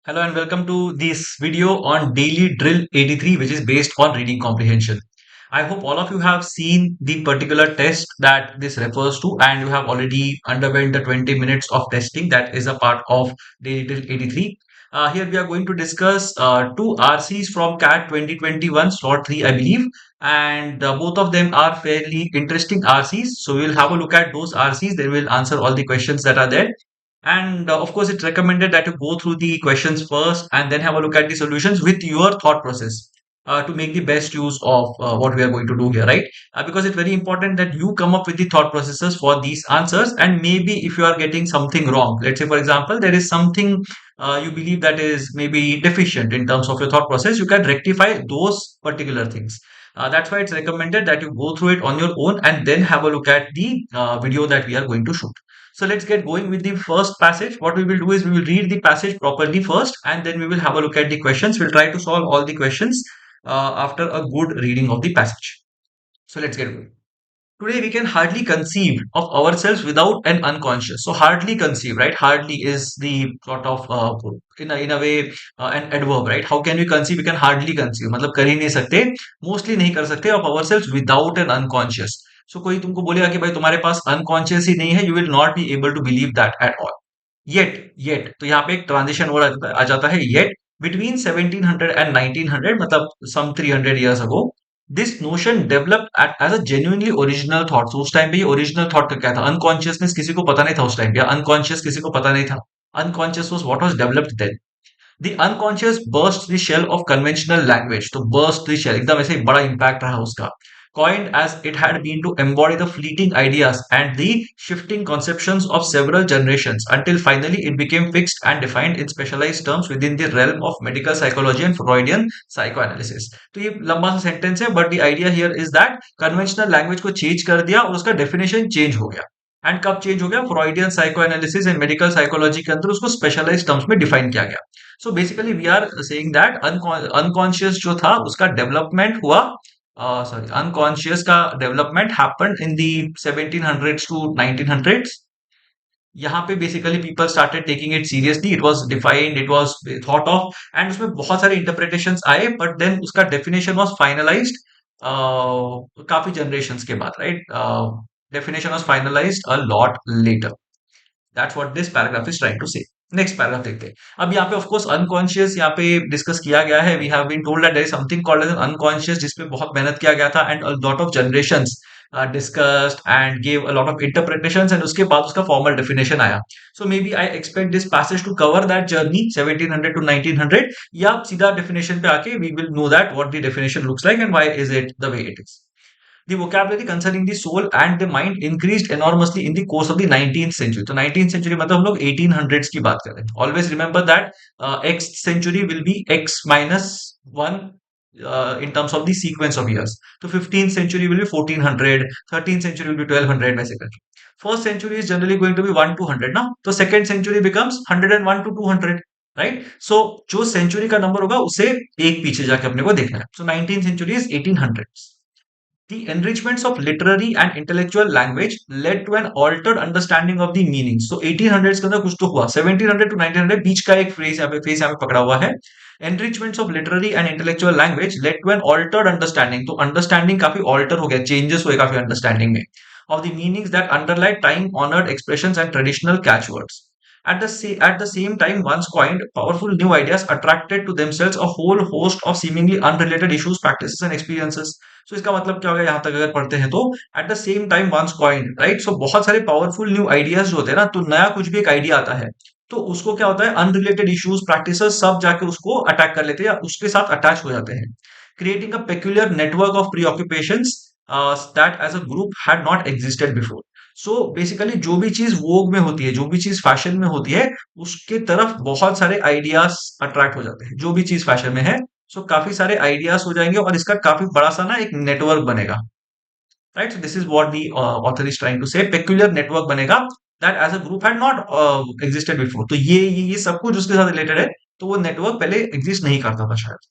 Hello and welcome to this video on Daily Drill 83, which is based on reading comprehension. I hope all of you have seen the particular test that this refers to, and you have already underwent the 20 minutes of testing that is a part of Daily Drill 83. Here we are going to discuss two RCs from CAT 2021, slot 3, I believe, and both of them are fairly interesting RCs. So we'll have a look at those RCs, then we'll answer all the questions that are there. And of course, it's recommended that you go through the questions first and then have a look at the solutions with your thought process to make the best use of what we are going to do here, right? Because it's very important that you come up with the thought processes for these answers. And maybe if you are getting something wrong, let's say, for example, there is something you believe that is maybe deficient in terms of your thought process, you can rectify those particular things. That's why it's recommended that you go through it on your own and then have a look at the video that we are going to shoot. So let's get going with the first passage. What we will do is we will read the passage properly first and then we will have a look at the questions. We'll try to solve all the questions after a good reading of the passage. So let's get going. Today we can hardly conceive of ourselves without an unconscious. So hardly conceive, right? Hardly is the sort of in a way an adverb, right? How can we conceive? We can hardly conceive. मतलब कर ही नहीं सकते, mostly नहीं कर सकते of ourselves without an unconscious. So कोई तुमको बोलेगा कि भाई तुम्हारे पास unconscious ही नहीं है, you will not be able to believe that at all. Yet तो यहाँ पे एक ट्रांजिशन वर्ड आ जाता है yet between 1700 and 1900 मतलब some 300 years ago this notion developed as a genuinely original thought. So उस टाइम पे ये ओरिजिनल थॉट का क्या था? अनकॉन्शियसनेस किसी को पता नहीं था उस टाइम पे, अनकॉन्शियस किसी को पता नहीं था. Unconscious was what was developed then. The unconscious burst the shell of conventional language. तो burst the shell एकदम ऐसे बड़ा impact रहा उसका. Coined as it had been to embody the fleeting ideas and the shifting conceptions of several generations until finally it became fixed and defined in specialized terms within the realm of medical psychology and Freudian psychoanalysis. तो ये लंबा सा sentence है but the idea here is that conventional language को change कर दिया और उसका डेफिनेशन चेंज हो गया. एंड कब चेंज हो गया? Freudian psycho analysis and medical psychology के अंदर उसको स्पेशलाइज टर्म्स में डिफाइन किया गया. So basically we are saying that unconscious जो था उसका डेवलपमेंट हुआ, सॉरी अनकॉन्शियस का development happened in the 1700s to 1900s. यहाँ पे basically people started taking it seriously, it was defined, it was thought of and उसमें बहुत सारे इंटरप्रिटेशंस आए बट देन उसका डेफिनेशन वाज फाइनलाइज्ड काफी जनरेशंस के बाद, right? Definition was finalized a lot later. That's what this paragraph is trying to say. Next paragraph देखते हैं. अब यहाँ पे ऑफ कोर्स अनकॉन्शियस यहाँ पे डिस्कस किया गया है. We have been told that there is something called as unconscious जिसपे बहुत मेहनत किया गया था and a lot of generations discussed and gave a lot of interpretations and उसके बाद उसका formal definition आया. So maybe I expect this passage to cover that journey 1700 to 1900 या सीधा definition पे आके we will know that what the definition looks like and why is it the way it is. The vocabulary concerning the soul and the mind increased enormously in the course of the 19th century. तो 19th century मतलब हम लोग 1800s की बात कर रहे हैं. Always remember that X century will be X minus 1 in terms of the sequence of years. So 15th century will be 1400, 13th century will be 1200 वैसे करके. First century is generally going to be 1 to 100 ना, तो second century becomes 101 to 200, right? So जो century का number होगा उसे एक पीछे जाके अपने को देखना है. So 19th century is 1800s. The enrichments of literary and intellectual language led to an altered understanding of the meaning. So 1800s के अंदर कुछ तो हुआ. 1700 to 1900 बीच का एक phrase यहाँ पे पकड़ा हुआ है. Enrichments of literary and intellectual language led to an altered understanding. तो understanding काफी alter हो गया, changes हुए काफी understanding में of the meanings that underlie time-honored expressions and traditional catchwords. At the same time, once coined, powerful new ideas attracted to themselves a whole host of seemingly unrelated issues, practices, and experiences. So इसका मतलब क्या होगा यहाँ तक अगर पढ़ते हैं तो at the same time once coined, right? So बहुत सारे powerful new ideas जो होते हैं ना, तो नया कुछ भी एक आइडिया आता है तो उसको क्या होता है, अनरिलेटेड इश्यूज प्रैक्टिसेस सब जाके उसको अटैक कर लेते हैं या उसके साथ अटैच हो जाते हैं, creating a peculiar network of preoccupations that as a group had not existed before. So basically जो भी चीज वोग में होती है, जो भी चीज फैशन में होती है, उसके तरफ बहुत सारे आइडियाज अट्रैक्ट हो जाते हैं. जो भी चीज फैशन में है, सो काफी सारे आइडियाज हो जाएंगे और इसका काफी बड़ा सा ना एक नेटवर्क बनेगा, right? So this is what the author is trying to say, peculiar network बनेगा that as a group had not existed before. तो ये सब कुछ उसके साथ रिलेटेड है, तो वो नेटवर्क पहले एग्जिस्ट नहीं करता था शायद.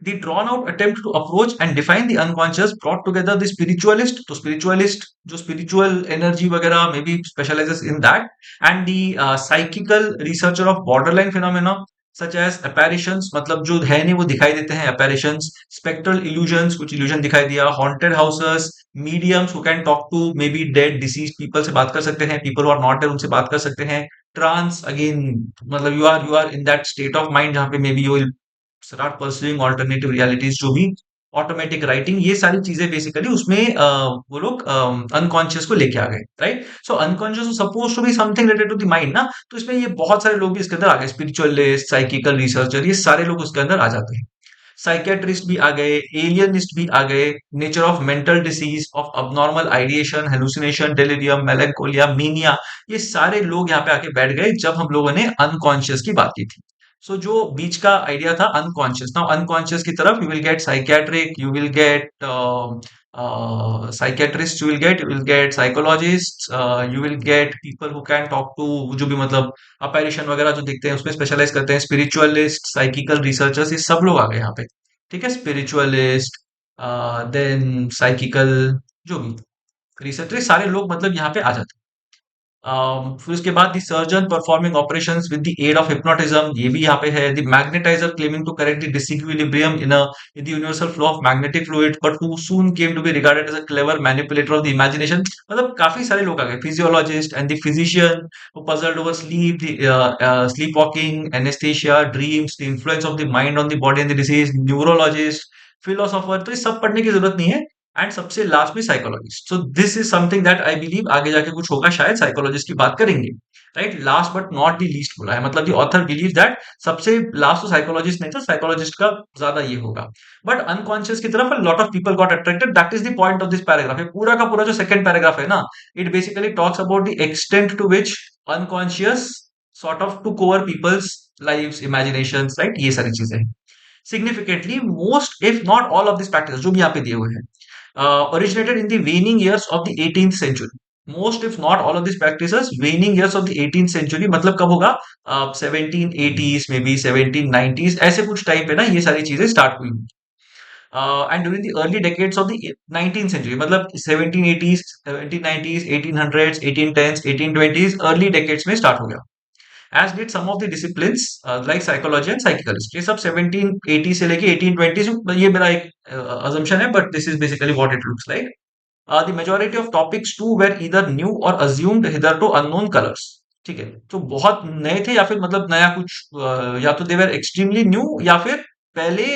The drawn out attempt to approach and define the unconscious brought together the spiritualist, तो spiritualist जो spiritual energy वगैरह maybe specializes in that, and the psychical researcher of borderline phenomena such as apparitions, मतलब जो है नहीं वो दिखाई देते हैं, apparitions, spectral illusions, कुछ illusion दिखाई दिया, haunted houses, mediums who can talk to maybe dead deceased people से बात कर सकते हैं, people who are not dead उनसे बात कर सकते हैं, trance again, मतलब you are in that state of mind जहाँ पे maybe you will start pursuing alternative realities, जो भी ऑटोमेटिक राइटिंग, ये सारी चीजें बेसिकली उसमें वो लोग अनकॉन्शियस को लेके आ गए, right? So unconscious suppose to be something related to the mind ना, तो इसमें ये बहुत सारे लोग भी इसके अंदर आ गए, स्पिरिचुअलिस्ट, साइकिकल रिसर्चर, ये सारे लोग उसके अंदर आ जाते हैं। साइकेट्रिस्ट भी आ गए, एलियनिस्ट भी आ गए, nature of mental disease, of abnormal ideation, hallucination, delirium, melancholia, mania, ये सारे लोग यहाँ पे आके बैठ गए जब हम लोगों ने अनकॉन्शियस की बात की थी। सो जो बीच का आइडिया था अनकॉन्शियस, नाउ अनकॉन्शियस की तरफ you will get psychiatric, you will get psychiatrists, you will get psychologists, you will get people who can talk to, जो भी मतलब अपैरिशन वगैरह जो देखते हैं उसमें स्पेशलाइज करते हैं, स्पिरिचुअलिस्ट, साइकिकल रिसर्चर्स, ये सब लोग आ गए यहाँ पे, ठीक है? स्पिरिचुअलिस्ट, देन साइकिकल, जो भी रिसर्चर, सारे लोग मतलब यहाँ पे आ जाते हैं। फिर उसके बाद the surgeon performing operations with the aid of hypnotism, ये भी यहाँ पे है। The magnetiser claiming to correct the disequilibrium in the universal flow of magnetic fluid, but who soon came to be regarded as a clever manipulator of the imagination, मतलब काफी सारे लोग आ गए। Physiologist and the physician who puzzled over sleep, sleep walking, anaesthesia, dreams, the influence of the mind on the body and the disease, neurologist, philosopher, तो ये सब पढ़ने की जरूरत नहीं है। एंड सबसे लास्ट में psychologist, so this is something that I believe आगे जाके कुछ होगा, शायद साइकोलॉजिस्ट की बात करेंगे, right? Last but not the least बोला है, मतलब द ऑथर बिलीव दैट सबसे लास्ट तो साइकोलॉजिस्ट नहीं था, साइकोलॉजिस्ट का ज्यादा ये होगा। बट अनकॉन्शियस की तरफ lot of people got attracted, that is the point of this paragraph. ये पूरा का पूरा जो सेकंड पैराग्राफ है ना, it basically talks about the extent to which unconscious sort of took over people's lives, imaginations, right? ये सारी चीजें हैं। Significantly, most if not all of these practices जो भी यहाँ पे दिए हुए हैं, originated in the waning years of the 18th century. Most if not all of these practices waning years of the 18th century, मतलब कब होगा? 1780s, मे बी 1790s, ऐसे कुछ टाइम पे ना ये सारी चीजें स्टार्ट हुई। And during the early decades of the 19th century, मतलब 1780s, 1790s, 1800s, 1810s, 1820s, early decades में स्टार्ट हो गया। As did some of the disciplines like psychology and psychicalist, ये सब 1780 से लेके 1820, ये मेरा एक assumption है, but this is basically what it looks like. The majority of topics too were either new or assumed hitherto unknown colors, ठीक है? तो बहुत नए थे या फिर मतलब नया कुछ, या तो दे वर एक्सट्रीमली न्यू, या फिर पहले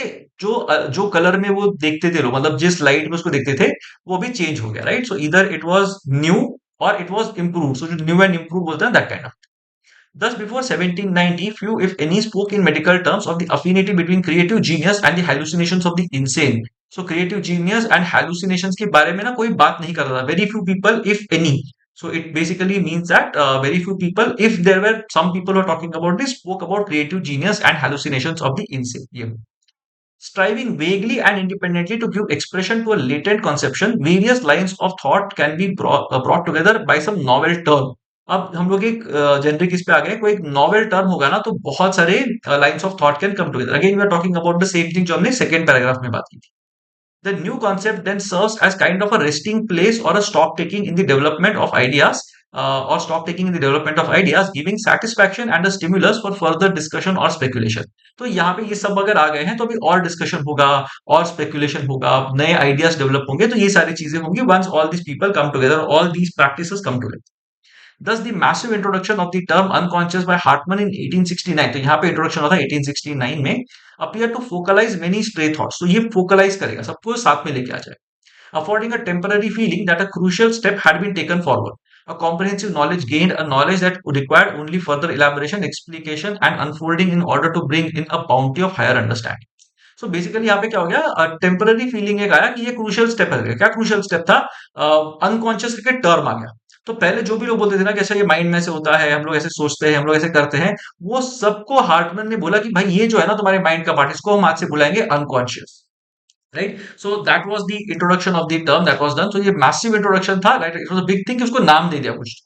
जो कलर में वो देखते थे लोग, मतलब जिस लाइट में उसको देखते थे वो भी चेंज हो गया, राइट? सो इधर इट वाज न्यू और इट वाज इम्प्रूव, सो जो न्यू एंड इम्प्रूव बोलते हैं that kind of. Thus, before 1790, few, if any, spoke in medical terms of the affinity between creative genius and the hallucinations of the insane. So, creative genius and hallucinations के बारे में ना कोई बात नहीं कर रहा था. Very few people, if any. So, it basically means that very few people, if there were some people who are talking about this, spoke about creative genius and hallucinations of the insane. Yeah. Striving vaguely and independently to give expression to a latent conception, various lines of thought can be brought together by some novel term. अब हम लोग एक generic इस पे आ गए, कोई एक novel term होगा ना तो बहुत सारे lines of thought can come together. Again we are talking about the same thing जो हमने सेकंड पैराग्राफ में बात की थी। The new concept then serves as kind of a resting place और a stock taking in the development of ideas, और stock taking in the development of ideas, giving satisfaction and a stimulus for further discussion और speculation. तो यहाँ पे ये सब अगर आ गए हैं तो अभी और डिस्कशन होगा और स्पेकुलेशन होगा, नए आइडियाज डेवलप होंगे, तो ये सारी चीजें होंगी once all these people come together, all these practices come together. Thus, the massive introduction of the term unconscious by Hartman in 1869, तो यहाँ पे इंट्रोडक्शन होता है 1869 में, appear to focalize many stray thoughts, तो ये फोकलाइज करेगा, सबको साथ में लेके आ जाए, affording a temporary feeling that a crucial step had been taken forward, a comprehensive knowledge gained, a knowledge that required only further elaboration, explication and unfolding in order to bring in a bounty of higher understanding. So basically यहाँ पे क्या हो गया, temporary feeling एक आया कि ये crucial step है। क्या क्रूशियल स्टेप था? अनकॉन्शियस करके टर्म आ गया। तो पहले जो भी लोग बोलते थे ना कि ऐसा ये माइंड में से होता है, हम लोग ऐसे सोचते हैं, हम लोग ऐसे करते हैं, वो सबको हार्टमैन ने बोला कि भाई ये जो है ना तुम्हारे माइंड का पार्ट, इसको हम आज से बुलाएंगे unconscious, right? So that was the introduction of the term that was done. So ये मैसिव इंट्रोडक्शन था, right? It was a big thing कि उसको नाम दे दिया कुछ,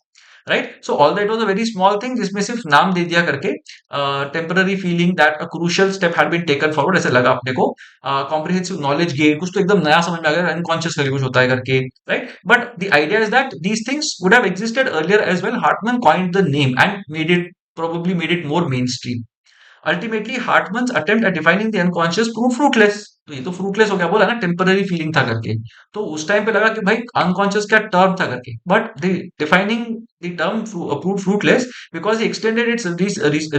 right? So all that was a very small thing जिसमें सिर्फ नाम दे दिया करके, temporary feeling that a crucial step had been taken forward, ऐसे लगा अपने को। कॉम्प्रिहेंसिव नॉलेज गेन, कुछ तो एकदम नया समझ में आ गया, अनकॉन्शियस करके कुछ होता है करके, right? But the idea is that these things would have existed earlier as well. Hartmann coined the name and made it, probably made it more mainstream. Ultimately Hartmann's attempt at defining the unconscious prove fruitless. तो ये तो fruitless हो गया, बोला ना temporary feeling था करके। तो उस टाइम पे लगा कि भाई अनकॉन्शियस क्या टर्म था करके, but the defining the term prove fruitless because he extended its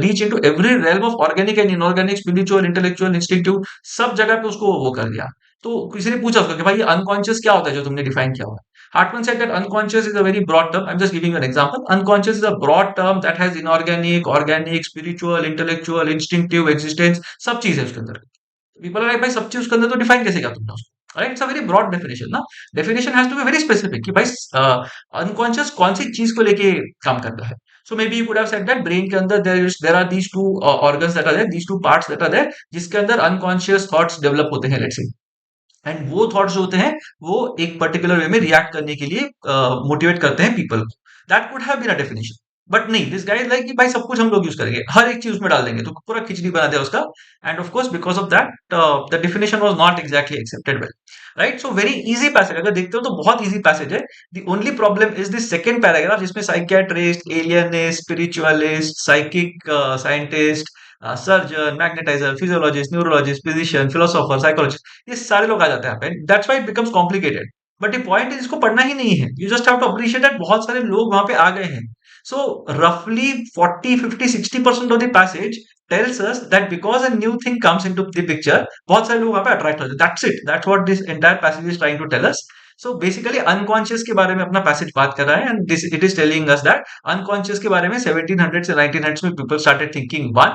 reach into every realm of organic and inorganic, spiritual, intellectual, instinctive, सब जगह पे उसको वो कर दिया। तो किसी ने पूछा उसको कि भाई ये अनकॉन्शियस क्या होता है जो तुमने डिफाइन किया हुआ है? Hartman said that unconscious is a very broad term. I'm just giving you an example. Unconscious is a broad term that has inorganic, organic, spiritual, intellectual, instinctive existence. सब चीज है उसके अंदर। पीपल आर लाइक भाई सब चीज उसके अंदर तो डिफाइन कैसे किया तुमने उसको? Right, it's a very broad definition ना। Definition has to be very specific कि भाई अनकॉन्शियस कौन सी चीज को लेके काम करता है। So maybe you could have said that brain के अंदर there are these two organs that are there, these two parts that are there, जिसके अंदर अनकॉन्शियस थॉट्स डेवलप होते हैं, लेट्स से। एंड वो थॉट्स जो होते हैं वो एक पर्टिकुलर वे में रिएक्ट करने के लिए मोटिवेट करते हैं पीपल को। That could have been a definition, but नहीं, दिस गाइस लाइक कि भाई सब कुछ हम लोग यूज करेंगे, हर एक चीज उसमें डाल देंगे, तो पूरा खिचड़ी बना दिया उसका। And of course because of that the definition was not exactly accepted well. Right, so very easy passage, अगर देखते हो तो बहुत इजी पैसेज है। The only problem is this second paragraph, जिसमें psychiatrist, alienist, spiritualist, psychic scientist, surgeon, magnetiser, physiologist, neurologist, physician, philosopher, psychologist, ये सारे लोग आ जाते हैं यहाँ पे। That's why it becomes complicated. But the point is इसको पढ़ना ही नहीं है, you just have to appreciate that बहुत सारे लोग वहां पे आ गए हैं। सो रफली 40, 50, 60% of the passage tells us that because a new thing comes into the picture, बहुत सारे लोग वहां पे अट्रैक्ट होते हैं। That's it, that's what this entire passage is trying to tell us. So basically unconscious के बारे में अपना पैसेज बात कर रहा है, and this it is telling us that unconscious के बारे में 1700 से 1900 में people started thinking one,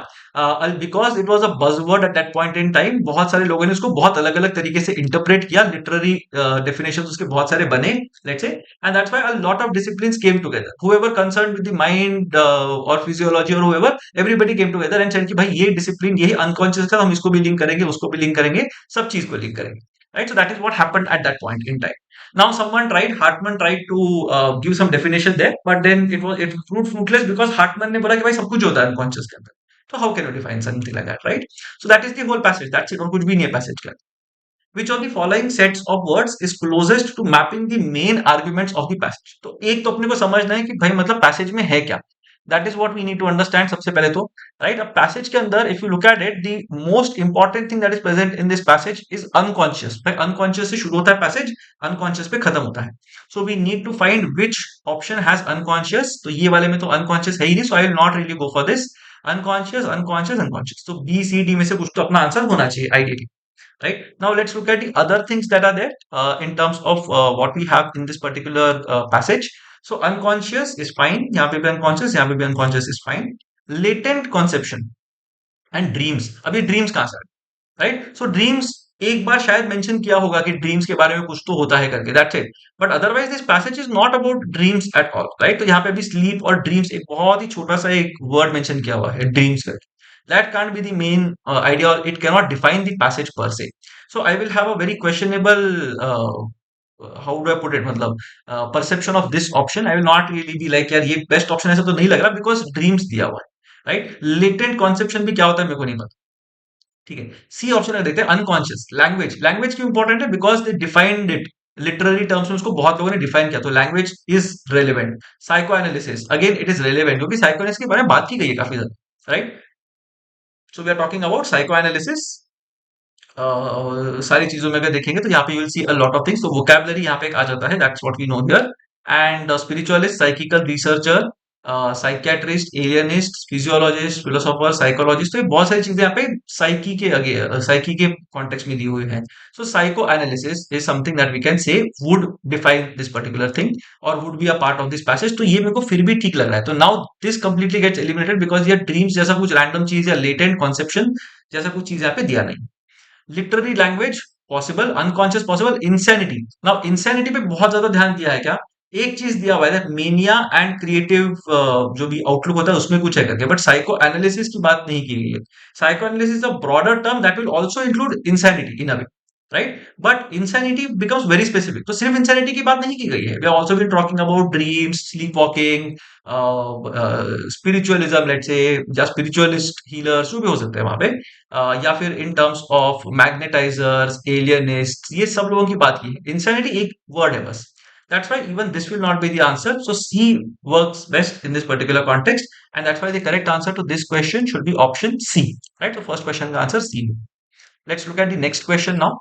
because it was a buzzword at that point in time. बहुत सारे लोगों ने उसको बहुत अलग अलग तरीके से इंटरप्रेट किया, लिटरेरी डेफिनेशन उसके बहुत सारे बने, let's say. And that's why a lot of disciplines came together, whoever concerned with the mind और फिजियोलॉजी और whoever, everybody came together and said कि भाई ये डिसिप्लिन, यही अनकॉन्शियस का, हम इसको भी लिंक करेंगे, उसको भी लिंक करेंगे, सब चीज को लिंक करेंगे। Right, so that is what happened at that point in time. Now, Hartman tried to give some definition there, but then it proved fruitless because Hartman ने बोला कि भाई सब कुछ होता है unconscious के अंदर। तो how can you define something like that, right? So that is the whole passage. That's it, और कुछ भी नहीं है passage का। Which of the following sets of words is closest to mapping the main arguments of the passage? तो एक तो अपने को समझना है कि भाई मतलब पैसेज में है क्या। That is what we need to understand सबसे पहले तो। राइट, अब पैसेज के अंदर if you look at it, the most important thing that is present in this passage is unconscious. भाई अनकॉन्शियस से शुरू होता है पैसेज, अनकॉन्शियस पे खत्म होता है। So we need to find which option has unconscious. तो ये वाले में तो अनकॉन्शियस है ही नहीं, so I will not really go for this. Unconscious, unconscious, unconscious, तो बी सी डी में से कुछ तो अपना आंसर होना चाहिए ideally. Right, now let's look at the other things that are there in terms of what we have in this particular passage. So unconscious is fine, यहाँ पे भी unconscious, यहाँ पे भी unconscious is fine. Latent conception and dreams, अभी dreams कहाँ से आए? Right, so dreams एक बार शायद मेंशन किया होगा कि ड्रीम्स के बारे में कुछ तो होता है करके, that's it. But otherwise this passage is not about dreams at all. Right, तो यहाँ पे भी स्लीप और ड्रीम्स एक बहुत ही छोटा सा एक वर्ड मेंशन किया हुआ है, ड्रीम्स करके। That can't be the main idea, or it cannot define the passage per se. So I will have a very questionable how do I put it, मतलब perception of this option. I will not really be like यार ये best option ऐसा तो नहीं लग रहा, because dreams दिया हुआ है। राइट, लेटेंट कॉन्सेप्शन भी क्या होता है मेरे को नहीं पता। ठीक है, सी ऑप्शन में देखते हैं अनकॉन्शियस। लैंग्वेज, लैंग्वेज क्यों इंपॉर्टेंट है? Because they defined it, literary terms में उसको बहुत लोगों ने डिफाइन किया, तो language is relevant. Psycho analysis, again it is relevant, क्योंकि साइको एनालिसिस के बारे में बात की गई है काफी ज्यादा। Right, so we are talking about psycho analysis. सारी चीजों में अगर देखेंगे तो यहाँ पे you will see a lot of things, तो वोकैबुलरी यहाँ पे एक आ जाता है, that's what we know here. And spiritualist, psychical researcher, psychiatrist, alienist, physiologist, philosopher, psychologist, तो ये बहुत सारी चीजें यहाँ पे साइकी के आगे, साइकी के कॉन्टेक्स्ट में दी हुई है। So psychoanalysis is something that we can say would define this particular thing और would be a part of this passage. तो ये मेरे को फिर भी ठीक लग रहा है। तो now this completely gets eliminated because ये ड्रीम्स जैसा कुछ रैंडम चीज या लेटेंट कॉन्सेप्शन जैसा कुछ चीज यहाँ पे दिया नहीं। Literary language possible, unconscious possible, insanity. Now insanity पे बहुत ज्यादा ध्यान दिया है क्या? एक चीज दिया हुआ है मेनिया एंड क्रिएटिव, जो भी आउटलुक होता है उसमें कुछ है करके, बट साइको एनालिसिस की बात नहीं की गई है। Psycho analysis a broader term that will also include insanity in a way. Right, but insanity becomes very specific, तो सिर्फ इंसैनिटी की बात नहीं की गई है। We are also been talking about dreams, sleep walking, spiritualism, let's say, या spiritualist healers जो भी हो सकते हैं वहां पे, या फिर इन टर्म्स ऑफ मैग्नेटाइजर्स, एलियनिस्ट, ये सब लोगों की बात की है। इंसैनिटी एक वर्ड है बस, That's why even this will not be the answer. So C works best in this particular context, and that's why the correct answer to this question should be option C. Right? So first question answer C. Let's look at the next question now.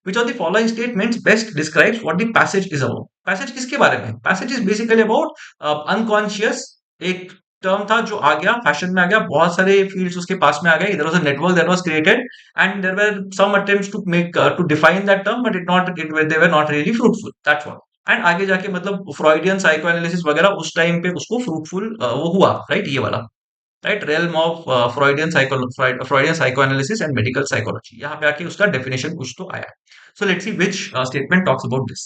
Which of the following statements best describes what the passage is about? Passage किसके बारे में? Passage is basically about unconscious. एक term था जो आ गया, fashion में आ गया, बहुत सारे फील्ड्स उसके पास में आ गए. There was a network that was created, and there were some attempts to make to define that term, but they were not really fruitful. That's what. And आगे जाके मतलब फ्रॉइडियन साइको एनालिसिस वगैरह उस time पे उसको fruitful वो हुआ, right, ये वाला, right, realm of Freudian psychoanalysis and medical psychology. यहाँ पे आके उसका definition कुछ तो आया. So let's see which statement talks about this.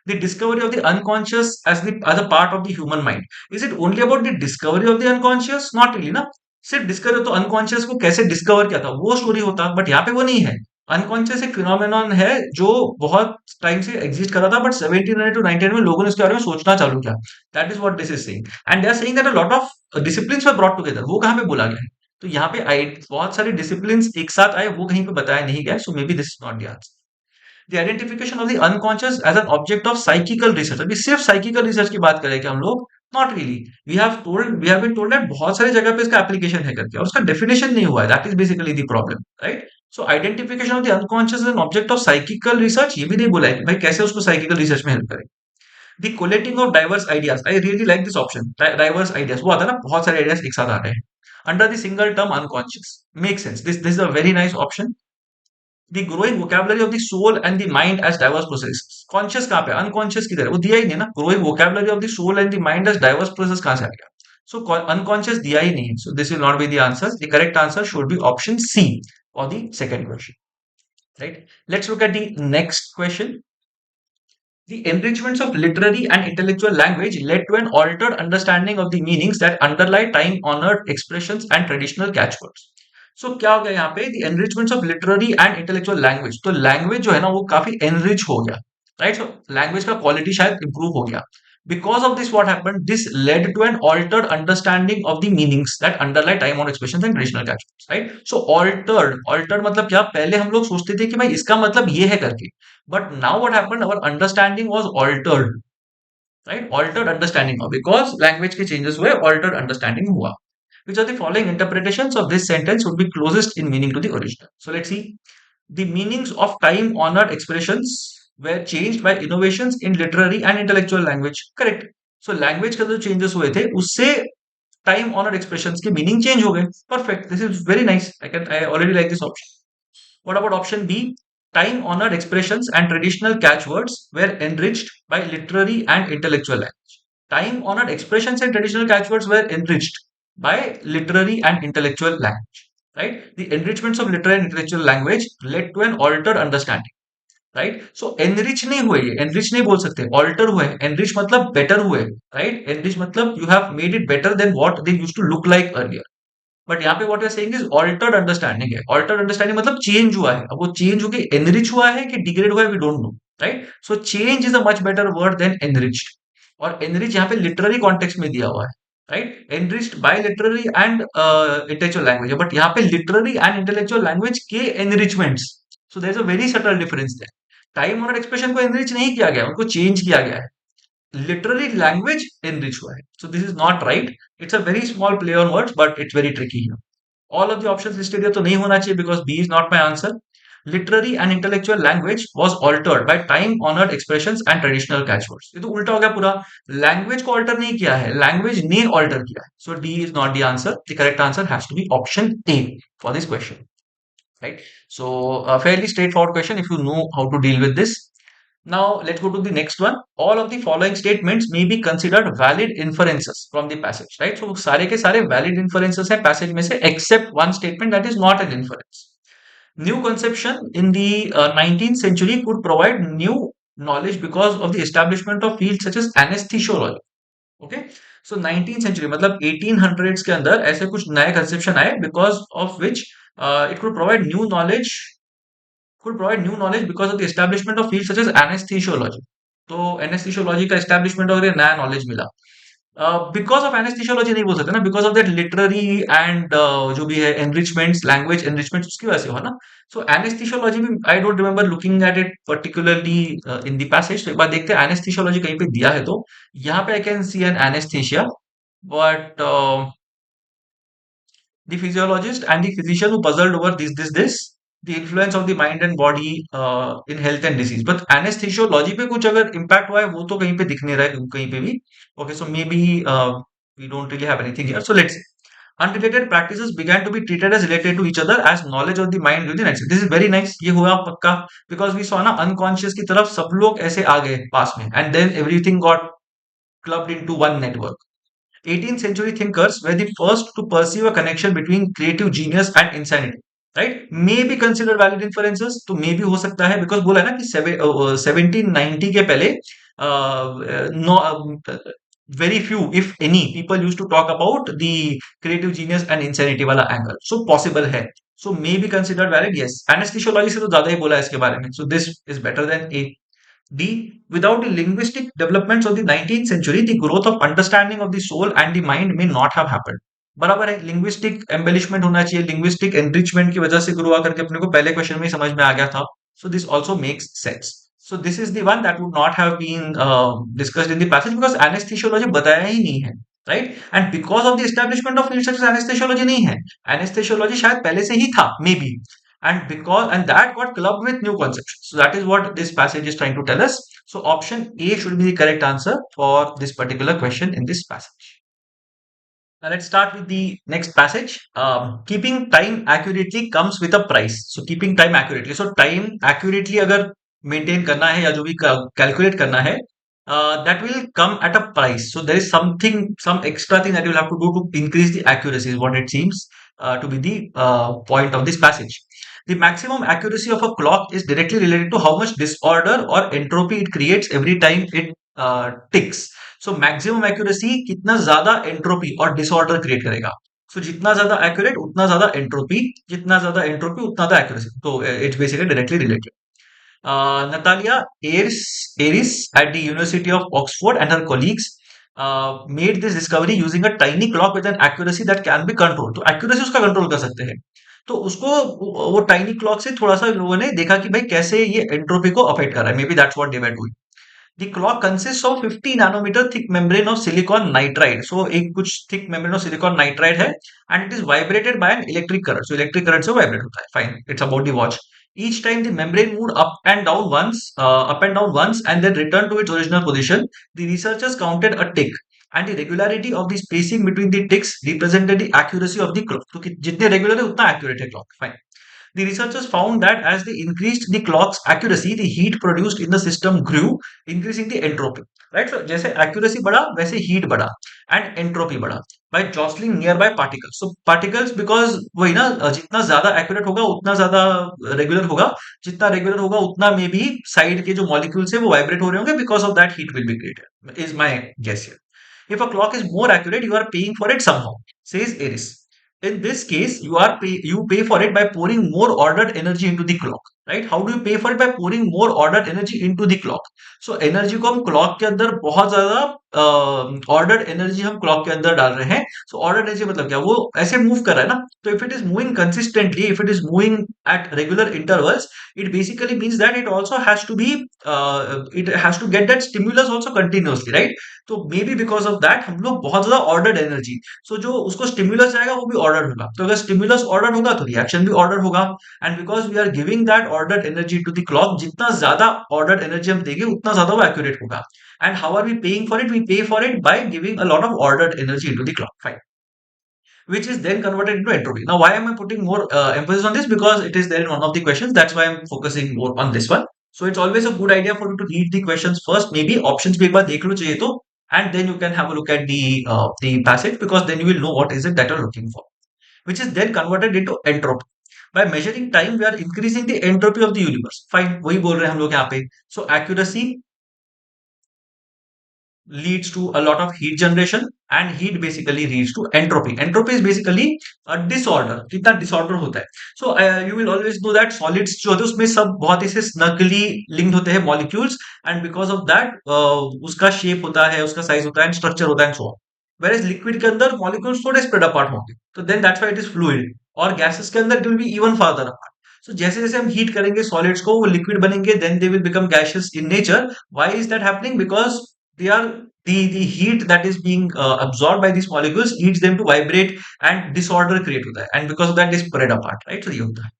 The discovery of the unconscious as a part of the human mind. Is it only about the discovery of the unconscious? Not really, ना. सिर्फ discover तो unconscious को कैसे discover किया था वो story होता, but यहाँ पे वो नहीं है. अनकॉन्शियस एक फिनोमेनॉन है जो बहुत टाइम से एग्जिस्ट कर रहा था, बट 1700 to 1900 में लोगों ने इसके बारे में सोचना चालू किया. That is what this is saying, and they are saying that a lot of disciplines were brought together. वो कहाँ पे बोला गया है? तो यहाँ पे बहुत सारे डिसिप्लिन्स एक साथ आए, वो कहीं पे बताया नहीं गया. So maybe this is not the answer. The identification of the unconscious as an object of psychical research. अभी सिर्फ साइकिकल रिसर्च की बात करें क्या हम लोग? Not really. We have been told that बहुत सारी जगह पे इसका एप्लीकेशन है करके, और उसका डेफिनेशन नहीं हुआ है. That is basically the problem, right? So identification of the unconscious as an object of psychical research, ये भी नहीं बोला है कि भाई कैसे उसको साइकिकल रिसर्च में हेल्प करें. The collating of diverse ideas. I really like this option. Diverse ideas, वो आता है ना, बहुत सारे आइडियाज एक साथ आ रहे हैं under the single term unconscious. Make sense. This is a very nice option. The growing vocabulary of the soul and the mind as diverse process. Conscious कहाँ पे, अनकॉन्शियस किधर है? वो दिया ही नहीं ना. Growing vocabulary of the soul and the mind as diverse process कहाँ से आ गया? सो अनकॉन्शियस दिया ही नहीं है. So this will not be the answer. The correct answer should be option C for the second question. Right? Let's look at the next question. The enrichments of literary and intellectual language led to an altered understanding of the meanings that underlie time-honored expressions and traditional catchwords. So क्या हो गया यहाँ पे? The enrichments of literary and intellectual language. तो language जो है ना वो काफी enrich हो गया, right? So language का quality शायद improve हो गया. Because of this, what happened? This led to an altered understanding of the meanings that underlie time-honored expressions and traditional catchwords, right? So altered मतलब क्या? पहले हम लोग सोचते थे कि भाई इसका मतलब ये है करके, but now what happened? Our understanding was altered, right? Altered understanding because language के changes हुए, altered understanding हुआ. Which of the following interpretations of this sentence would be closest in meaning to the original? So let's see. The meanings of time-honored expressions were changed by innovations in literary and intellectual language. Correct. So language के जो changes हुए थे उससे time-honored expressions के meaning change हो गए. Perfect. This is very nice. I already like this option. What about option B? Time-honored expressions and traditional catchwords were enriched by literary and intellectual language. Time-honored expressions and traditional catchwords were enriched by literary and intellectual language. Right? The enrichments of literary and intellectual language led to an altered understanding. Right? So enrich नहीं हुए, ये enrich नहीं बोल सकते, alter हुए. Enrich मतलब better हुए, right? Enrich मतलब you have made it better then what they used to look like earlier. But यहाँ पे what you are saying is altered understanding है. ऑल्टर्ड अंडरस्टैंडिंग मतलब चेंज हुआ है. अब वो चेंज होके एनरिच हुआ है कि डिग्रेड हुआ है, we don't know, right? So change is a much better word than enriched. और एनरिच यहाँ पे लिटरेरी कॉन्टेक्स्ट में दिया हुआ है, राइट? Enriched by literary and intellectual language, but यहाँ पे लिटरेरी एंड इंटेलेक्चुअल लैंग्वेज के enrichments. So there is a very subtle difference there. Time honoured expression को एनरिच नहीं किया गया, उनको चेंज किया गया है. लिटरली लैंग्वेज एनरिच हुआ है. So this is not right. It's a very small play on words, but it's very tricky here. All of the options listed here तो नहीं होना चाहिए because B is not my answer. Literary and intellectual language was altered by time honoured expressions and traditional catchwords. ये तो उल्टा हो गया पूरा. लैंग्वेज को ऑल्टर नहीं किया है, लैंग्वेज ने ऑल्टर किया है. So D is not the answer. The correct answer has to be option A for this question, right? So a fairly straightforward question if you know how to deal with this. Now let's go to the next one. All of the following statements may be considered valid inferences from the passage, right? So सारे के सारे valid inferences है passage में से except one statement that is not an inference. New conception in the 19th century could provide new knowledge because of the establishment of fields such as anesthesiology. Okay? So 19th century मतलब 1800s के अंदर ऐसे कुछ नए conception आए because of which it could provide new knowledge because of the establishment of fields such as anesthesiology. तो anesthesiology का establishment और नया knowledge मिला. बिकॉज ऑफ एनेस्थीसियोलॉजी नहीं बोल सकते ना, because of that literary and जो भी है एनरिचमेंट्स, लैंग्वेज एनरिचमेंट्स, उसकी वजह से हुआ ना. सो एनेस्थीसियोलॉजी भी I don't remember looking at it particularly in the passage. तो एक बार देखते हैं एनेस्थीसियोलॉजी कहीं पे दिया है तो. यहाँ पे I can see an anaesthesia, but the physiologist and the physician who puzzled over this the influence of the mind and body in health and disease. But anesthesiology पे कुछ अगर impact हुआ है वो तो कहीं पे दिख नहीं रहा है कहीं पे भी. Okay, so maybe we don't really have anything here. So let's see. Unrelated practices began to be treated as related to each other as knowledge of the mind within itself. This is very nice. ये हुआ पक्का, because we saw ना unconscious की तरफ सब लोग ऐसे आ गए पास में, and then everything got clubbed into one network. 18th century thinkers were the first to perceive a connection between creative genius and insanity. Right? May be considered valid inferences. तो मे भी हो सकता है, because बोला है ना कि 1790 के पहले no, very few if any people used to talk about the creative genius and insanity वाला angle. So possible है. So may be considered valid. Yes. Anesthesiology से तो ज्यादा ही बोला है इसके बारे में. So this is better than A. D. Without the linguistic developments of the 19th century, the growth of understanding of the soul and the mind may not have happened. बराबर है, लिंग्विस्टिक एम्बेलिशमेंट होना चाहिए, linguistic enrichment की वजह से grow हुआ करके अपने को पहले क्वेश्चन में ही समझ में आ गया था. So this also makes sense. So this is the one that would not have been discussed in the passage, because anaesthesiology बताया ही नहीं है. Right? And because of the establishment of field such as anaesthesiology नहीं है. Anaesthesiology शायद पहले से ही था, maybe, and that got clubbed with new concepts. So that is what this passage is trying to tell us. So option A should be the correct answer for this particular question in this passage. Now let's start with the next passage. Keeping time accurately comes with a price. So keeping time accurately. So time accurately अगर maintain करना है या जो भी calculate करना है, that will come at a price. So there is some extra thing that you will have to do to increase the accuracy, is what it seems to be the point of this passage. The maximum accuracy of a clock is directly related to how much disorder or entropy it creates every time it ticks. So maximum accuracy कितना ज्यादा entropy और disorder create करेगा. सो जितना ज्यादा accurate उतना ज्यादा entropy, जितना ज्यादा एंट्रोपी उतना ज्यादा एक्यूरेसी. तो it's basically directly related. Natalia Aris at the University of Oxford and her colleagues made this discovery using a tiny clock with an accuracy that can be controlled. तो accuracy उसका control कर सकते हैं. तो उसको वो tiny clock से थोड़ा सा लोगों ने देखा कि भाई कैसे ये एंट्रोपी को अफेक्ट कर रहा है. May be that's what they were doing. The clock consists of 50 nanometer thick membrane of silicon nitride. So एक कुछ thick membrane of silicon nitride है, and it is vibrated by an electric current. So electric current से vibrate होता है. Fine. It's about the watch. Each time the membrane moved up and down once, and then returned to its original position. The researchers counted a tick, and the regularity of the spacing between the ticks represented the accuracy of the clock. तो जितने regular है उतना accurate है clock. Fine. The researchers found that as they increased the clock's accuracy, the heat produced in the system grew, increasing the entropy. Right? So जैसे accuracy बढ़ा वैसे heat बढ़ा and entropy बढ़ा by jostling nearby particles. So particles, because वही ना, जितना ज्यादा accurate होगा उतना ज्यादा regular होगा, जितना regular होगा उतना में भी side के जो molecules है वो vibrate हो रहे होंगे, because of that heat will be created. Is my guess here. If a clock is more accurate, you are paying for it somehow, says Aris. In this case, you pay for it by pouring more ordered energy into the clock. Right? How do you pay for it? By pouring more ordered energy into the clock. So energy को हम clock के अंदर बहुत ज्यादा ordered energy हम clock के अंदर डाल रहे हैं. So ordered energy मतलब क्या? वो ऐसे move कर रहा है ना. तो if it is moving consistently, if it is moving at regular intervals, it basically means that it also has to be it has to get that stimulus also continuously, right? तो may be because of that हम लोग बहुत ज्यादा ordered energy. सो जो उसको stimulus जाएगा वो भी ऑर्डर होगा. तो अगर स्टिमुलस ऑर्डर होगा तो रिएक्शन भी ऑर्डर होगा. And because we are giving that ordered energy to the clock, जितना ज्यादा ऑर्डर्ड एनर्जी हम देंगे उतना ज्यादा वो एक्यूरेट होगा. And how are we paying for it? We pay for it by giving a lot of ordered energy into the clock. Fine. Which is then converted into entropy. Now, why am I putting more emphasis on this? Because it is there in one of the questions. That's why I'm focusing more on this one. So it's always a good idea for you to read the questions first. Maybe options भी एक बार देख लो चाहिए तो, and then you can have a look at the passage, because then you will know what is it that you're looking for. Which is then converted into entropy. By measuring time, we are increasing the entropy of the universe. Fine, वही बोल रहे हैं हम लोग यहाँ पे. So accuracy leads to a lot of heat generation, and heat basically leads to entropy. Entropy is basically a disorder, कितना disorder होता है. So you will always know that solids जो होते हैं उसमें सब बहुत ही से snugly linked होते हैं molecules, and because of that उसका shape होता है, उसका size होता है, and structure होता है, and so on. Where liquid के अंदर मॉलिक्यूल्स थोड़े स्प्रेड अपार्ट होंगे, तो then that's why it is fluid. और गैसेस के अंदर it will be even farther apart. So जैसे जैसे हम हीट करेंगे सॉलिड्स को, वो लिक्विड बनेंगे, then they will become gases in nature. Why is that happening? Because they are the heat that is being absorbed by these molecules leads them to vibrate and disorder create होता है, and because of that they spread apart, right? So ये होता है।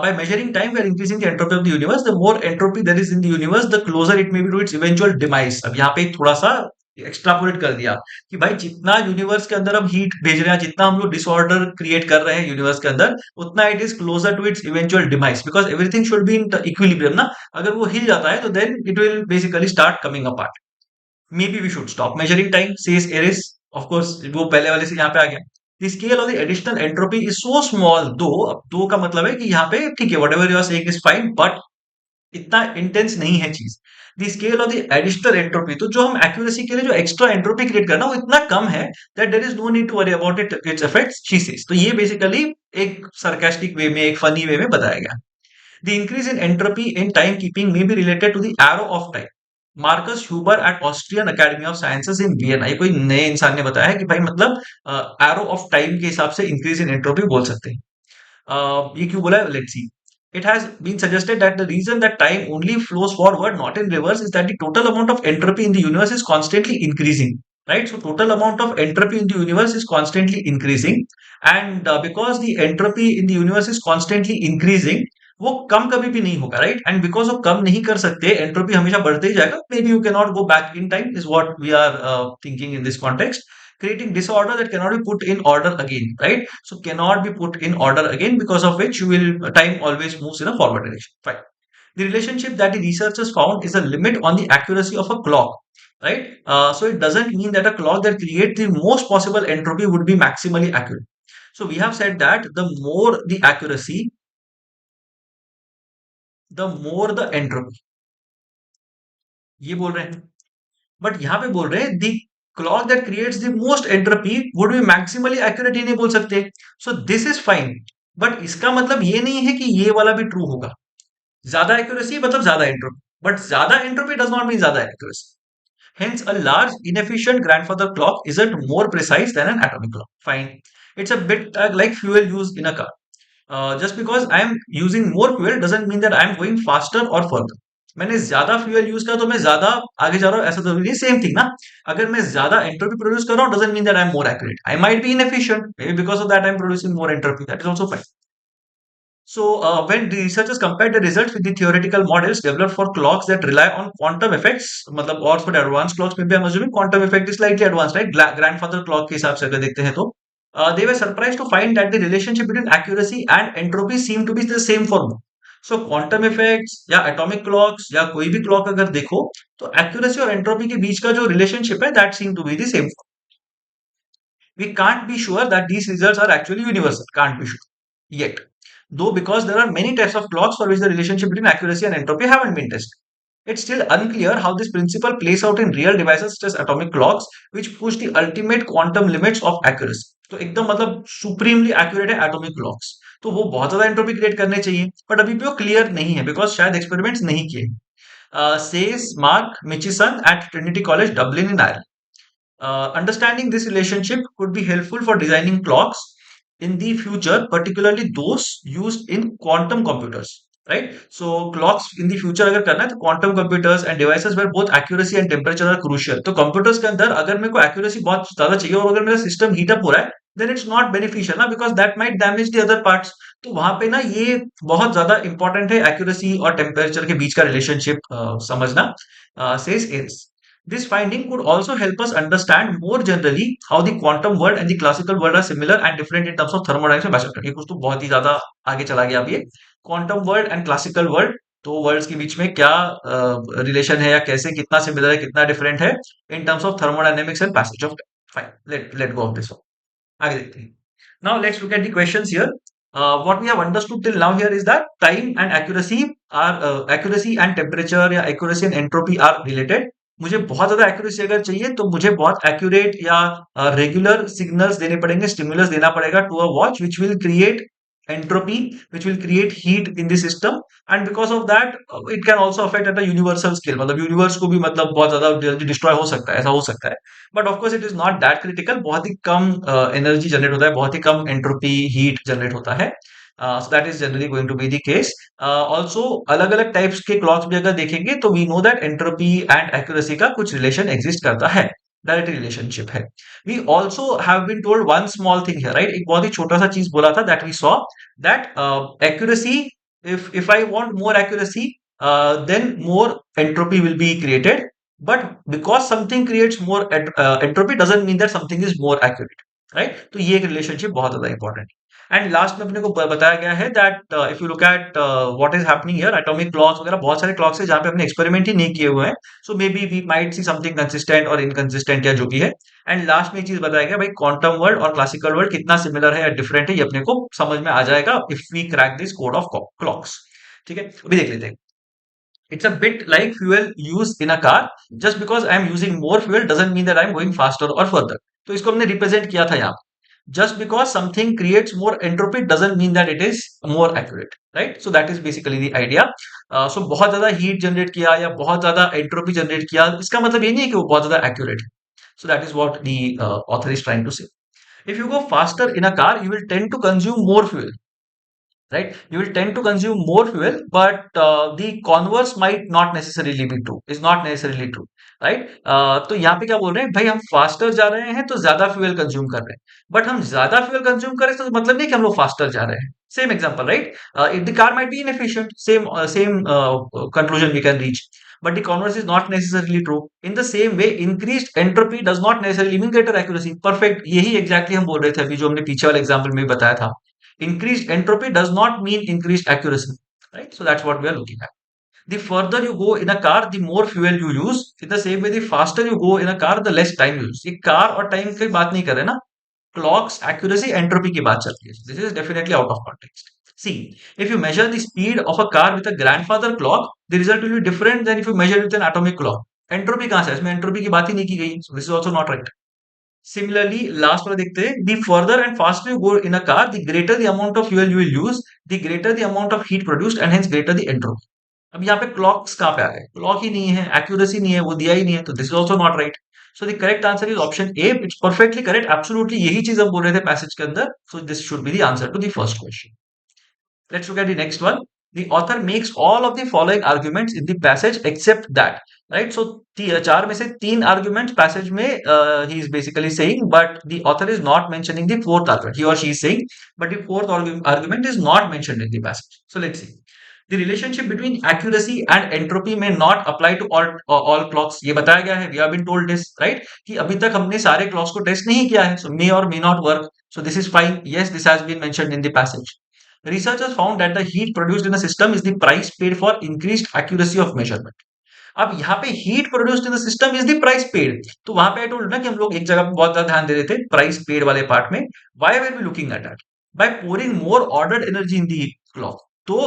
By measuring time, we are increasing the entropy of the universe. The more entropy there is in the universe, the closer it may be to its eventual demise. अब यहाँ पे एक थोड़ा सा extrapolate कर दिया कि भाई जितना यूनिवर्स के अंदर हम हीट भेज रहे हैं, जितना हम लोग डिसऑर्डर क्रिएट कर रहे हैं यूनिवर्स के अंदर, उतना it is closer to its eventual demise, because everything should be in equilibrium ना। अगर वो हिल जाता है तो then it will basically start coming apart. Maybe we should stop measuring time, says Eris. Of course, वो पहले वाले से यहाँ पे आ गया। The scale of the additional entropy is so small, though अब दो का मतलब है कि यहाँ पे ठीक है, whatever you are saying is fine, but इतना इंटेंस नहीं है चीज। The scale of the additional entropy, तो जो हम एक्यूरेसी के लिए जो एक्स्ट्रा एंट्रोपी क्रिएट करना, वो इतना कम है that there is no need to worry about it its effects, she says. तो ये बेसिकली एक sarcastic वे में, एक फनी वे में बताया गया। The increase in entropy in timekeeping may be related to the arrow of time. Marcus Huber at Austrian Academy of Sciences in Vienna, ये कोई नए इंसान ने बताया है कि भाई मतलब एरो ऑफ टाइम के हिसाब से इंक्रीज इन एंट्रोपी बोल सकते हैं। ये क्यों बोला है, let's see. It has been suggested that the reason that time only flows forward, not in reverse, is that the total amount of entropy in the universe is constantly increasing. Right? So total amount of entropy in the universe is constantly increasing, and because the entropy in the universe is constantly increasing, वो कम कभी भी नहीं होगा, right? And because वो कम नहीं कर सकते, entropy हमेशा बढ़ते ही जाएगा। Maybe you can not go back in time, is what we are thinking in this context, creating disorder that cannot be put in order again, right? So cannot be put in order again, because of which you will time always moves in a forward direction. Fine. The relationship that the researchers found is a limit on the accuracy of a clock, right? So it doesn't mean that a clock that creates the most possible entropy would be maximally accurate. So we have said that the more the accuracy, the more the entropy, ये बोल रहे हैं। But यहाँ पे बोल रहे हैं the clock that creates the most entropy would be maximally accurate, ही नहीं बोल सकते। So this is fine, but इसका मतलब ये नहीं है कि ये वाला भी ट्रू होगा। ज्यादा एक्यूरेसी मतलब ज्यादा एंट्रोपी, बट ज्यादा एंट्रोपी डज नॉट मीन ज्यादा accuracy. Hence, a large, inefficient grandfather clock isn't more precise than an atomic clock. Fine. It's a bit like fuel used in a car. Just because I am using more fuel doesn't mean that I am going faster or further. मैंने ज्यादा fuel use करा तो मैं ज्यादा आगे जा रहा हूँ, ऐसा जरूरी नहीं। सेम थिंग ना, अगर मैं ज्यादा एंट्रोपी प्रोड्यूस कर रहा हूँ doesn't mean that I am more accurate. I might be inefficient, may be because of that I am producing more entropy, that is also fine. So, when the researchers compared the results with the theoretical models developed for clocks that rely on quantum effects, मतलब और थोड़े advanced clocks में भी हम assuming quantum effect is slightly advanced, right? Grandfather clock के हिसाब से अगर देखते हैं तो they were surprised to find that the relationship between accuracy and entropy seemed to be the same for both. So, quantum effects या atomic clocks या कोई भी clock अगर देखो तो accuracy और entropy के बीच का जो relationship है that seemed to be the same. We can't be sure that these results are actually universal. Can't be sure yet. Though because there are many types of clocks for which the relationship between accuracy and entropy haven't been tested. It's still unclear how this principle plays out in real devices such as atomic clocks, which push the ultimate quantum limits of accuracy. तो एकदम मतलब supremely accurate है atomic clocks, तो वो बहुत ज्यादा entropy create करने चाहिए, बट अभी भी वो क्लियर नहीं है बिकॉज शायद एक्सपेरिमेंट्स नहीं किए। Says Mark Mitchison at Trinity College Dublin in Ireland. Understanding this relationship could be helpful for designing clocks in the future, particularly those used in quantum computers. Right? So clocks in the future अगर करना है तो quantum computers and devices where both accuracy and temperature are crucial. तो computers के अंदर अगर मेरे को accuracy बहुत ज्यादा चाहिए और अगर मेरा system heat up हो रहा है, then it's not beneficial ना, because that might damage the other parts. तो वहां पे ना ये बहुत ज्यादा इंपॉर्टेंट है accuracy और temperature के बीच का relationship समझना, says Aris. This finding could also help us understand more generally how the quantum world and the classical world are similar and different in terms of thermodynamics and Weierstrass. ये कुछ तो बहुत ही ज्यादा आगे चला गया अब ये quantum world and classical world, तो वर्ल्ड्स के बीच में क्या रिलेशन है या कैसे कितना सिमिलर है कितना डिफरेंट है in terms of thermodynamics and passage of time. Fine, let go of this one, आगे देखते हैं। Now let's look at the questions here. what we have understood till now here is that time and accuracy and temperature या accuracy and entropy are related। मुझे बहुत ज्यादा accuracy अगर चाहिए तो मुझे बहुत एक्यूरेट या रेगुलर सिग्नल्स देने पड़ेंगे, स्टिमुलस देना पड़ेगा to a watch which will create entropy which will create heat in the system, and because of that it can also affect at a universal scale, मतलब यूनिवर्स को भी मतलब बहुत ज्यादा डिस्ट्रॉय हो सकता है, ऐसा हो सकता है, but of course it is not that critical, बहुत ही कम एनर्जी जनरेट होता है, बहुत ही कम एंट्रोपी हीट जनरेट होता है, so that is generally going to be the case. Also अलग अलग टाइप्स के क्लॉक्स भी अगर देखेंगे तो we know that entropy and accuracy का कुछ रिलेशन एग्जिस्ट करता है, डायरेक्ट रिलेशनशिप है। We also have been told one small thing है, राइट, एक बहुत ही छोटा सा चीज बोला था that we saw that accuracy, if I want more accuracy, then more entropy will be created, but because something creates more entropy doesn't mean that something is more accurate, right? तो ये एक रिलेशनशिप बहुत ज्यादा important है। And last में अपने को बताया गया है that if you look at what is happening here, atomic clocks वगैरह बहुत सारे क्लॉक्स है जहाँ पे हमने एक्सपेरिमेंट ही नहीं किए हुए हैं, so maybe we might see something consistent और इनकंसिस्टेंट या जो भी है। एंड लास्ट में एक चीज बताया गया भाई, क्वांटम वर्ल्ड और क्लासिकल वर्ल्ड कितना सिमिलर है या डिफरेंट है ये अपने को समझ में आ जाएगा if we crack this code of clocks. ठीक है, अभी देख लेते हैं। It's a bit like fuel use in a car, just because I am using more fuel doesn't mean that I am going faster और फर्दर। तो इसको हमने रिप्रेजेंट किया था यहाँ, just because something creates more entropy doesn't mean that it is more accurate, right? So that is basically the idea. So बहुत ज्यादा heat generate किया या बहुत ज्यादा एंट्रोपी जनरेट किया इसका मतलब ये नहीं है कि वो बहुत ज्यादा एक्यूरेट है। So that is what the author is trying to say. If you go faster in a car, you will tend to consume more fuel, right? You will tend to consume more fuel, but the converse might not necessarily be true, is not necessarily true, right? तो यहाँ पे क्या बोल रहे हैं भाई, हम faster जा रहे हैं तो ज्यादा फ्यूल कंज्यूम कर रहे हैं, बट हम ज्यादा फ्यूल कंज्यूम करें तो मतलब नहीं कि हम लोग फास्टर जा रहे हैं। Same example, right? If the car might be inefficient, same conclusion we can reach, but the converse is not necessarily true. In the same way, increased entropy does not necessarily mean greater accuracy. Perfect, यही exactly हम बोल रहे थे अभी जो हमने पीछे वाले एग्जांपल में बताया था। Increased entropy does not mean increased accuracy, right? So that's what we are looking at. The further you go in a car, the more fuel you use. In the same way, the faster you go in a car, the less time you use. ये car और time की बात नहीं कर रहे ना, clocks accuracy entropy की बात चल रही है। This is definitely out of context. See, if you measure the speed of a car with a grandfather clock, the result will be different than if you measure it with an atomic clock. Entropy कहाँ से है? इसमें entropy की बात ही नहीं की गई. So this is also not right. Similarly, last वाला देखते हैं, the further and faster you go in a car, the greater the amount of fuel you will use, the greater the amount of heat produced and hence greater the entropy. अब यहाँ पे clocks कहाँ पे आ गए? Clock ही नहीं है, accuracy नहीं है, वो दिया ही नहीं है, तो this is also not right. So the correct answer is option A, it's perfectly correct, absolutely यही चीज हम बोल रहे थे पैसेज के अंदर, so this should be the answer to the first question. Let's look at the next one. The author makes all of the following arguments in the passage except that. Right? So चार में से तीन arguments passage में he is basically saying, but the author is not mentioning the fourth argument. He or she is saying, but the fourth argument is not mentioned in the passage. So let's see. The relationship between accuracy and entropy may not apply to all clocks. ये बताया गया है. We have been told this, right? कि अभी तक हमने सारे clocks को टेस्ट नहीं किया है. So may or may not work. So this is fine. Yes, this has been mentioned in the passage. Researchers found that the heat produced in a system is the price paid for increased accuracy of measurement. अब यहाँ पे heat produced in the system is the price paid, तो वहां पे I told ना कि हम लोग एक जगह पे बहुत ज्यादा ध्यान दे रहे थे प्राइस पेड वाले पार्ट में। Why were we looking at that? By pouring more ordered energy in the clock. तो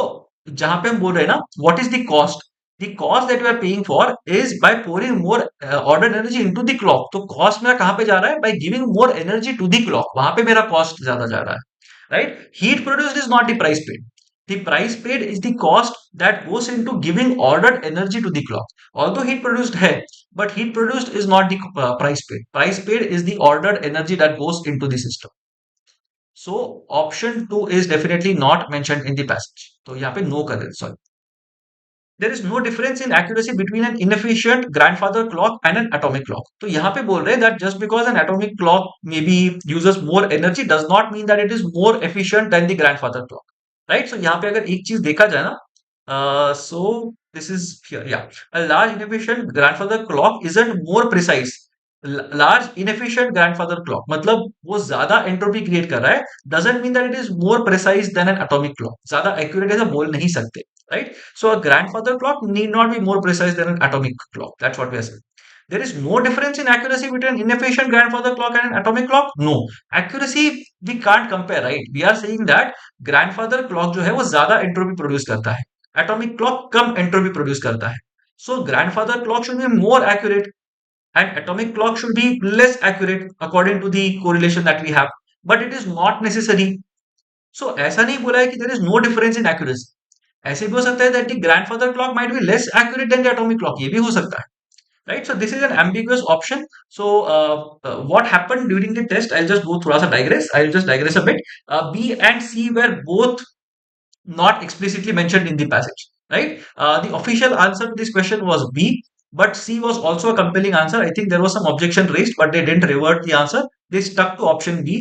जहां पे हम बोल रहे हैं ना what is the cost, the cost that we are paying for is by pouring more ordered energy into the clock. तो cost मेरा कहां पे जा रहा है? By giving more energy to the clock, वहां पे मेरा कॉस्ट ज्यादा जा रहा है, right? Heat produced is not the price paid. The price paid is the cost that goes into giving ordered energy to the clock. Although heat produced है, but heat produced is not the price paid. Price paid is the ordered energy that goes into the system. So option 2 is definitely not mentioned in the passage. तो यहाँ पे no कर देते, sorry. There is no difference in accuracy between an inefficient grandfather clock and an atomic clock. तो यहाँ पे बोल रहे हैं that just because an atomic clock maybe uses more energy does not mean that it is more efficient than the grandfather clock, right? So यहाँ पे अगर एक चीज देखा जाए ना, so this is here, yeah, a large inefficient grandfather clock isn't more precise. Large inefficient grandfather clock मतलब वो ज्यादा एंट्रोपी क्रिएट कर रहा है, doesn't mean that it is more precise than an atomic clock. ज्यादा एक्यूरेट ऐसा बोल नहीं सकते, right? So a grandfather clock need not be more precise than an atomic clock. That's what we are saying. There is no difference in accuracy between an inefficient grandfather clock and an atomic clock. No, accuracy we can't compare, right? We are saying that grandfather clock जो है वो ज्यादा entropy produce करता है, atomic clock कम entropy produce करता है. So grandfather clock should be more accurate and atomic clock should be less accurate according to the correlation that we have. But it is not necessary. सो ऐसा नहीं बोला है कि there is no difference in accuracy. ऐसे भी हो सकता है that the grandfather clock might be less accurate than the atomic clock, ये भी हो सकता है, right? So this is an ambiguous option. So what happened during the test, I'll just go thoda sa digress, I'll just digress a bit. B and C were both not explicitly mentioned in the passage, right? The official answer to this question was B, but C was also a compelling answer. I think there was some objection raised, but they didn't revert the answer. They stuck to option B,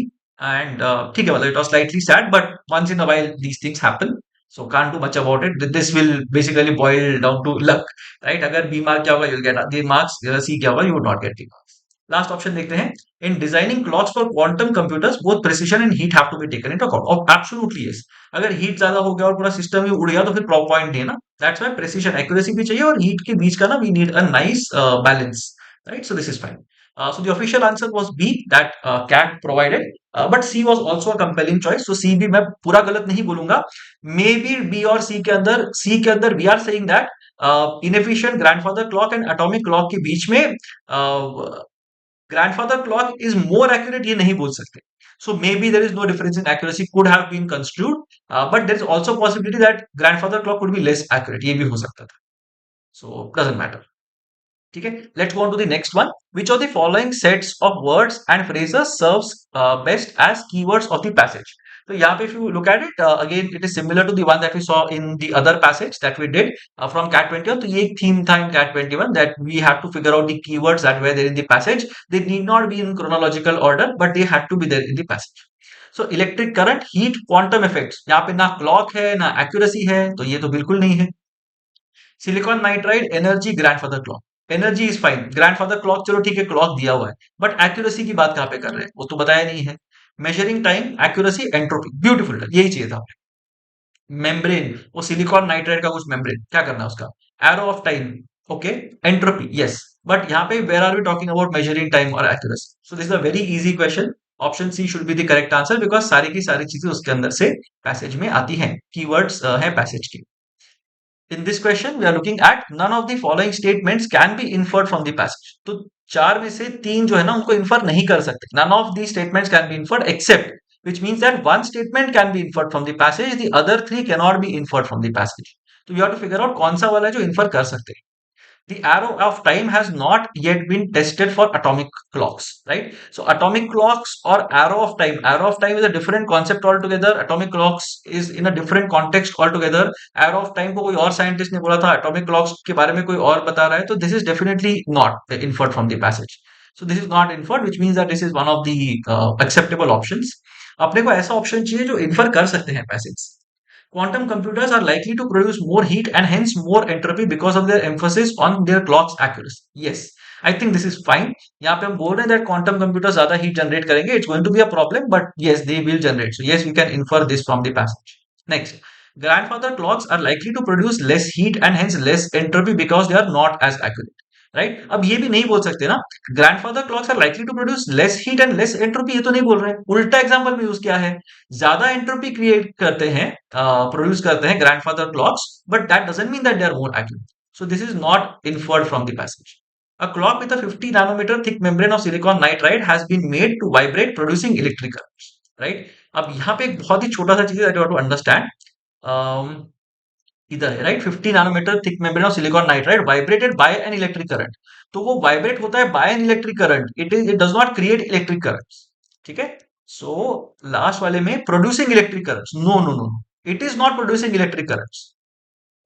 and ठीक है, मतलब it was slightly sad, but once in a while these things happen. So can't do much about it. This will basically boil down to luck, right? अगर B mark क्या होगा, you'll get the marks. C क्या होगा, you would not get the marks. Last option देखते हैं. In designing clocks for quantum computers, both precision and heat have to be taken into account. Oh, absolutely yes. अगर heat ज्यादा हो गया और पूरा सिस्टम ही उड़ गया तो फिर पॉइंट नहीं है ना. दैट्स व्हाई प्रेसिशन, एक्यूरेसी भी चाहिए, और हीट के बीच का ना we need a nice balance, right? So this is fine. So the official answer was B, that CAT provided, but C was also a compelling choice. So C भी मैं पूरा गलत नहीं बोलूंगा. मे बी B और C के अंदर we are saying that inefficient grandfather clock and atomic clock के बीच में grandfather clock is more accurate, ये नहीं बोल सकते. So maybe there is no difference in accuracy could have been construed, but there is also possibility that grandfather clock could be less accurate, ये भी हो सकता था. So doesn't matter. ठीक है, let's go on to the next one. Which of the following sets of words and phrases serves best as keywords of the passage? तो यहाँ पे if you look at it, again it is similar to the one that we saw in the other passage that we did from CAT 21. तो ये एक theme था in CAT 21 that we had to figure out the keywords that were there in the passage. They need not be in chronological order, but they had to be there in the passage. So electric current, heat, quantum effects. यहाँ पे ना clock है ना accuracy है, तो ये तो बिल्कुल नहीं है. Silicon nitride, energy, grandfather clock. Energy is fine, grandfather clock चलो ठीक है, क्लॉक दिया हुआ है, बट एक्यूरेसी की बात कहां पे कर रहे हैं, वो तो बताया नहीं है. Measuring time, accuracy, entropy, beautiful, यही चाहिए था. मेम्ब्रेन, वो सिलिकॉन नाइट्राइड का कुछ मेम्ब्रेन, क्या करना है उसका. Arrow of time, okay. Entropy, yes. But यहाँ पे where are we talking about measuring time और accuracy. So this is a very easy question. Option C should be the correct answer, because सारी की सारी चीजें उसके अंदर से पैसेज में आती हैं, कीवर्ड्स है पैसेज की. In this question, we are looking at none of the following statements can be inferred from the passage. तो चार में से तीन जो है ना उनको इन्फर नहीं कर सकते. None of these statements can be inferred except, which means that one statement can be inferred from the passage, the other three cannot be inferred from the passage. तो you have to figure out कौन सा वाला है जो infer कर सकते हैं. The arrow of time has not yet been tested for atomic clocks, right? So atomic clocks or arrow of time is a different concept altogether. Atomic clocks is in a different context altogether. Arrow of time को कोई और scientist ने बोला था, atomic clocks के बारे में कोई और बता रहा है, तो this is definitely not inferred from the passage. So this is not inferred, which means that this is one of the acceptable options. अपने को ऐसा ऑप्शन चाहिए जो इन्फर कर सकते हैं passage. Quantum computers are likely to produce more heat and hence more entropy because of their emphasis on their clock's accuracy. Yes, I think this is fine. यहाँ पे हम बोल रहे हैं that quantum computers ज़्यादा heat generate करेंगे. It's going to be a problem, but yes, they will generate. So yes, we can infer this from the passage. Next, grandfather clocks are likely to produce less heat and hence less entropy because they are not as accurate. Right, अब ये भी नहीं बोल सकते ना, grandfather clocks are likely to produce less heat and less entropy, ये तो नहीं बोल रहे हैं. उल्टा एग्जांपल में यूज किया है, ज्यादा एंट्रोपी क्रिएट करते हैं, प्रोड्यूस करते हैं grandfather clocks, but that doesn't mean that they are more accurate. So this is not inferred from the passage. A clock with a 50 nanometer thick membrane of silicon nitride has been made to vibrate, producing electric currents. Right? अब यहाँ पे एक बहुत ही छोटा सा चीज है that you have to understand. इधर है, right. 50 nanometer thick membrane of silicon nitride vibrated by an electric current. तो वो वाइब्रेट होता है by an electric current, it does not create electric currents. ठीक है. सो लास्ट वाले में producing electric currents, no no no, it is not producing electric currents,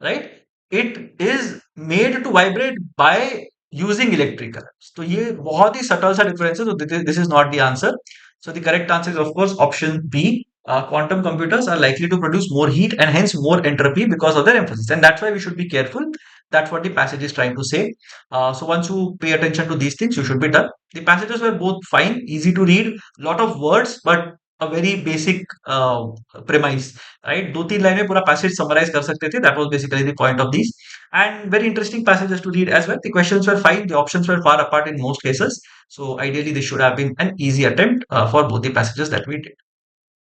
right. It is made to vibrate by using electric currents. तो ये बहुत ही subtle सा difference है. तो this is not the answer. So the correct answer is of course option B. Quantum computers are likely to produce more heat and hence more entropy because of their emphasis, and that's why we should be careful. That's what the passage is trying to say. So once you pay attention to these things, you should be done. The passages were both fine, easy to read, lot of words, but a very basic premise, right? दो तीन line में पूरा passage summarize कर सकते थे. That was basically the point of these, and very interesting passages to read as well. The questions were fine, the options were far apart in most cases. So ideally, this should have been an easy attempt for both the passages that we did.